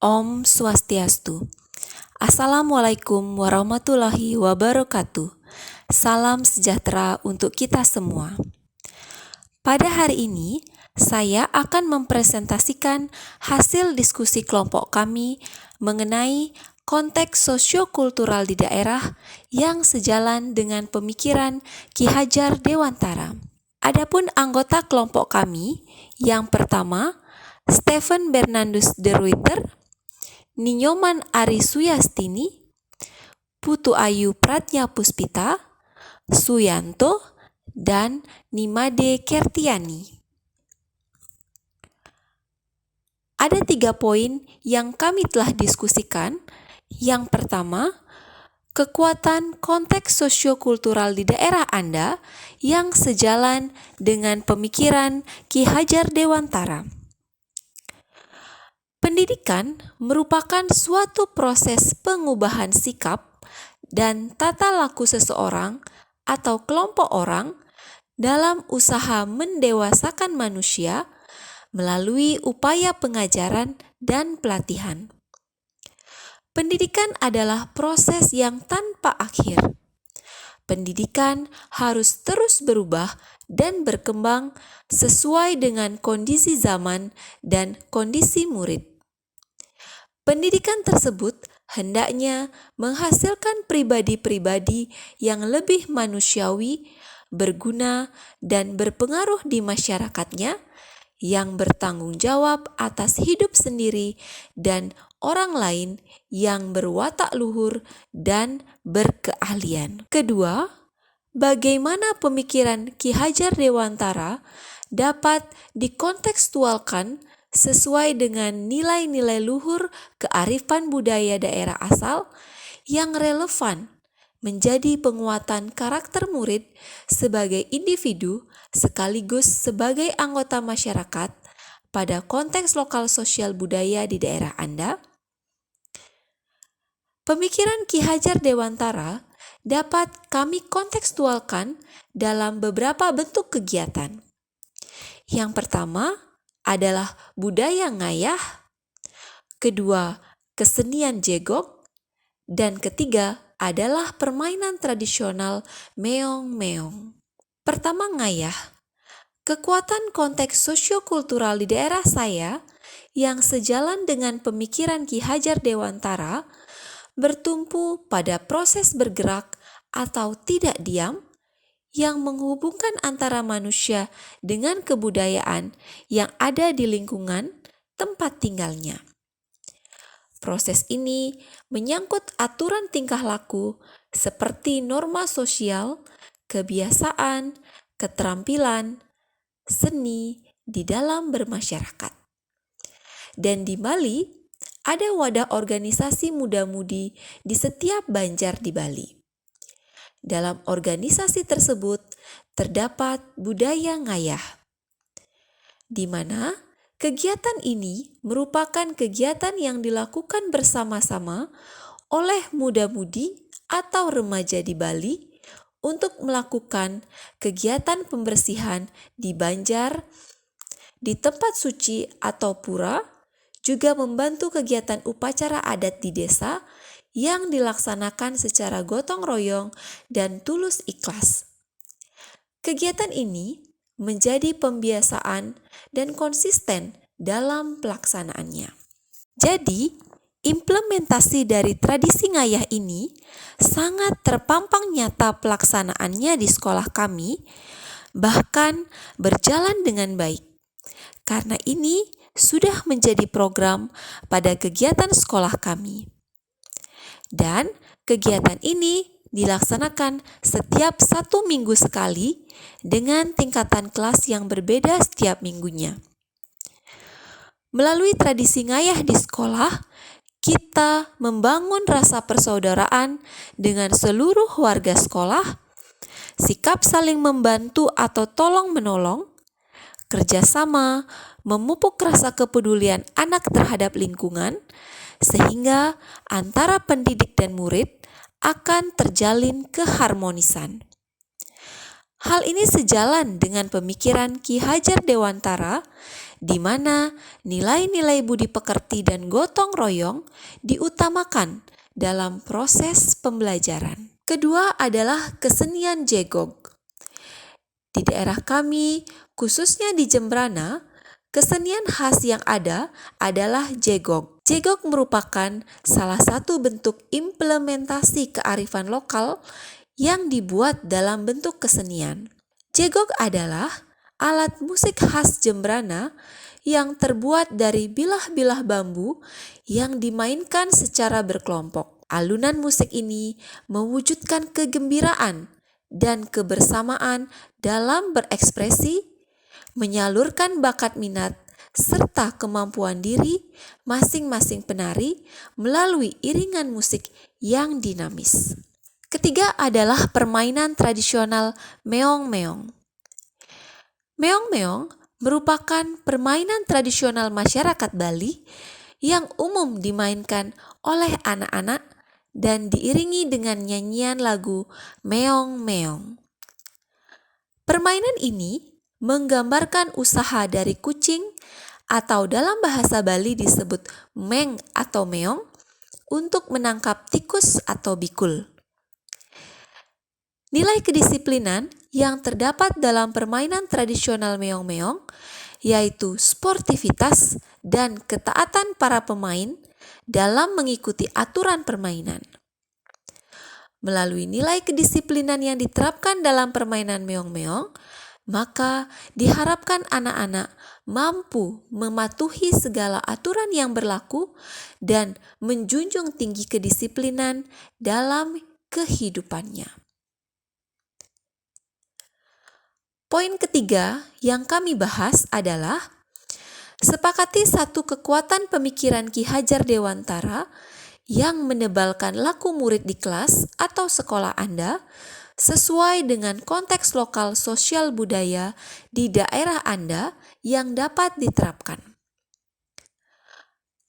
Om Swastiastu. Assalamualaikum warahmatullahi wabarakatuh. Salam sejahtera untuk kita semua. Pada hari ini, saya akan mempresentasikan hasil diskusi kelompok kami mengenai konteks sosiokultural di daerah yang sejalan dengan pemikiran Ki Hajar Dewantara. Adapun anggota kelompok kami, yang pertama, Stephen Bernardus de Ruyter, Ninyoman Ari Suyastini, Putu Ayu Pratnya Puspita, Suyanto, dan Nimade Kertiani. Ada 3 poin yang kami telah diskusikan. Yang pertama, kekuatan konteks sosiokultural di daerah Anda yang sejalan dengan pemikiran Ki Hajar Dewantara. Pendidikan merupakan suatu proses pengubahan sikap dan tata laku seseorang atau kelompok orang dalam usaha mendewasakan manusia melalui upaya pengajaran dan pelatihan. Pendidikan adalah proses yang tanpa akhir. Pendidikan harus terus berubah dan berkembang sesuai dengan kondisi zaman dan kondisi murid. Pendidikan tersebut hendaknya menghasilkan pribadi-pribadi yang lebih manusiawi, berguna, dan berpengaruh di masyarakatnya, yang bertanggung jawab atas hidup sendiri dan orang lain, yang berwatak luhur dan berkeahlian. Kedua, bagaimana pemikiran Ki Hajar Dewantara dapat dikontekstualkan sesuai dengan nilai-nilai luhur kearifan budaya daerah asal yang relevan menjadi penguatan karakter murid sebagai individu sekaligus sebagai anggota masyarakat pada konteks lokal sosial budaya di daerah Anda. Pemikiran Ki Hajar Dewantara dapat kami kontekstualkan dalam beberapa bentuk kegiatan. Yang pertama adalah budaya ngayah, kedua kesenian jegok, dan ketiga adalah permainan tradisional meong-meong. Pertama, ngayah. Kekuatan konteks sosiokultural di daerah saya yang sejalan dengan pemikiran Ki Hajar Dewantara bertumpu pada proses bergerak atau tidak diam yang menghubungkan antara manusia dengan kebudayaan yang ada di lingkungan tempat tinggalnya. Proses ini menyangkut aturan tingkah laku seperti norma sosial, kebiasaan, keterampilan, seni di dalam bermasyarakat. Dan di Bali, ada wadah organisasi muda-mudi di setiap banjar di Bali. Dalam organisasi tersebut terdapat budaya ngayah, di mana kegiatan ini merupakan kegiatan yang dilakukan bersama-sama oleh muda-mudi atau remaja di Bali untuk melakukan kegiatan pembersihan di banjar, di tempat suci atau pura, juga membantu kegiatan upacara adat di desa yang dilaksanakan secara gotong royong dan tulus ikhlas. Kegiatan ini menjadi pembiasaan dan konsisten dalam pelaksanaannya. Jadi, implementasi dari tradisi ngayah ini sangat terpampang nyata pelaksanaannya di sekolah kami, bahkan berjalan dengan baik. Karena ini sudah menjadi program pada kegiatan sekolah kami. Dan kegiatan ini dilaksanakan setiap 1 minggu sekali dengan tingkatan kelas yang berbeda setiap minggunya. Melalui tradisi ngayah di sekolah, kita membangun rasa persaudaraan dengan seluruh warga sekolah, sikap saling membantu atau tolong-menolong, kerjasama, memupuk rasa kepedulian anak terhadap lingkungan, sehingga antara pendidik dan murid akan terjalin keharmonisan. Hal ini sejalan dengan pemikiran Ki Hajar Dewantara, di mana nilai-nilai budi pekerti dan gotong royong diutamakan dalam proses pembelajaran. Kedua adalah kesenian jegog. Di daerah kami, khususnya di Jembrana, kesenian khas yang ada adalah jegog. Jegog merupakan salah satu bentuk implementasi kearifan lokal yang dibuat dalam bentuk kesenian. Jegog adalah alat musik khas Jembrana yang terbuat dari bilah-bilah bambu yang dimainkan secara berkelompok. Alunan musik ini mewujudkan kegembiraan dan kebersamaan dalam berekspresi, menyalurkan bakat minat, serta kemampuan diri masing-masing penari melalui iringan musik yang dinamis. Ketiga adalah permainan tradisional meong-meong. Meong-meong merupakan permainan tradisional masyarakat Bali yang umum dimainkan oleh anak-anak dan diiringi dengan nyanyian lagu meong-meong. Permainan ini menggambarkan usaha dari kucing atau dalam bahasa Bali disebut meng atau meong untuk menangkap tikus atau bikul. Nilai kedisiplinan yang terdapat dalam permainan tradisional meong-meong yaitu sportivitas dan ketaatan para pemain dalam mengikuti aturan permainan. Melalui nilai kedisiplinan yang diterapkan dalam permainan meong-meong, maka diharapkan anak-anak mampu mematuhi segala aturan yang berlaku dan menjunjung tinggi kedisiplinan dalam kehidupannya. Poin ketiga yang kami bahas adalah sepakati satu kekuatan pemikiran Ki Hajar Dewantara yang menebalkan laku murid di kelas atau sekolah Anda sesuai dengan konteks lokal sosial budaya di daerah Anda yang dapat diterapkan.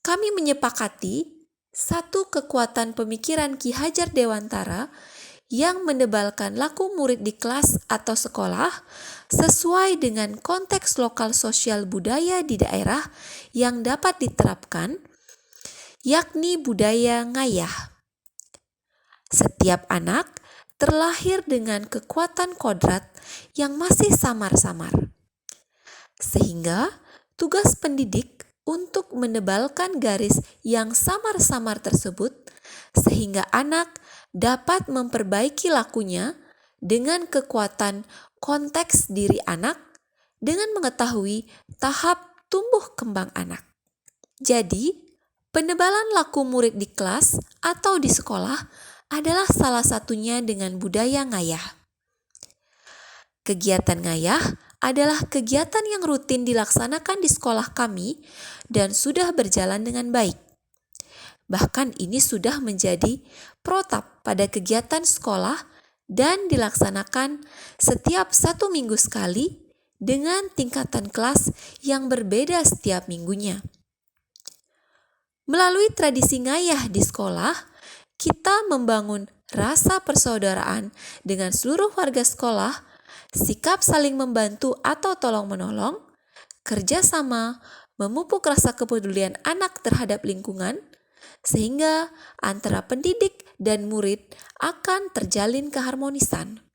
Kami menyepakati satu kekuatan pemikiran Ki Hajar Dewantara yang menebalkan laku murid di kelas atau sekolah sesuai dengan konteks lokal sosial budaya di daerah yang dapat diterapkan, yakni budaya ngayah. Setiap anak terlahir dengan kekuatan kodrat yang masih samar-samar, sehingga tugas pendidik untuk menebalkan garis yang samar-samar tersebut sehingga anak dapat memperbaiki lakunya dengan kekuatan konteks diri anak dengan mengetahui tahap tumbuh kembang anak. Jadi, penebalan laku murid di kelas atau di sekolah adalah salah satunya dengan budaya ngayah. Kegiatan ngayah adalah kegiatan yang rutin dilaksanakan di sekolah kami dan sudah berjalan dengan baik. Bahkan ini sudah menjadi protap pada kegiatan sekolah dan dilaksanakan setiap 1 minggu sekali dengan tingkatan kelas yang berbeda setiap minggunya. Melalui tradisi ngayah di sekolah, kita membangun rasa persaudaraan dengan seluruh warga sekolah, sikap saling membantu atau tolong-menolong, kerjasama, memupuk rasa kepedulian anak terhadap lingkungan, sehingga antara pendidik dan murid akan terjalin keharmonisan.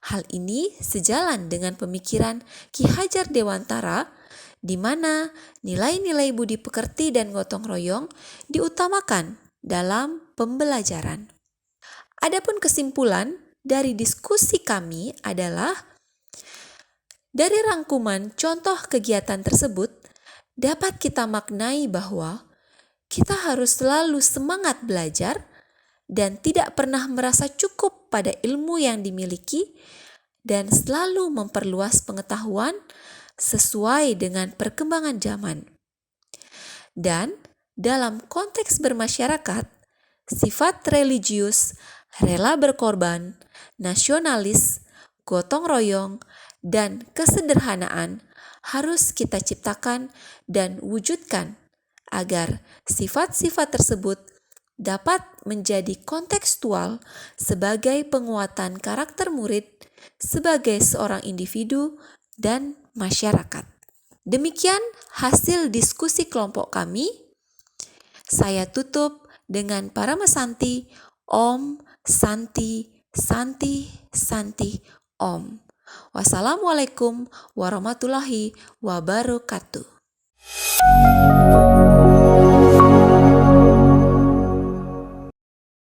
Hal ini sejalan dengan pemikiran Ki Hajar Dewantara, di mana nilai-nilai budi pekerti dan gotong royong diutamakan dalam pembelajaran. Adapun kesimpulan dari diskusi kami adalah, dari rangkuman contoh kegiatan tersebut dapat kita maknai bahwa kita harus selalu semangat belajar dan tidak pernah merasa cukup pada ilmu yang dimiliki dan selalu memperluas pengetahuan sesuai dengan perkembangan zaman. Dan dalam konteks bermasyarakat, sifat religius, rela berkorban, nasionalis, gotong royong, dan kesederhanaan harus kita ciptakan dan wujudkan agar sifat-sifat tersebut dapat menjadi kontekstual sebagai penguatan karakter murid sebagai seorang individu dan masyarakat. Demikian hasil diskusi kelompok kami. Saya tutup dengan Parama Santi, Om Santi, Santi, Santi, Om. Wassalamualaikum warahmatullahi wabarakatuh.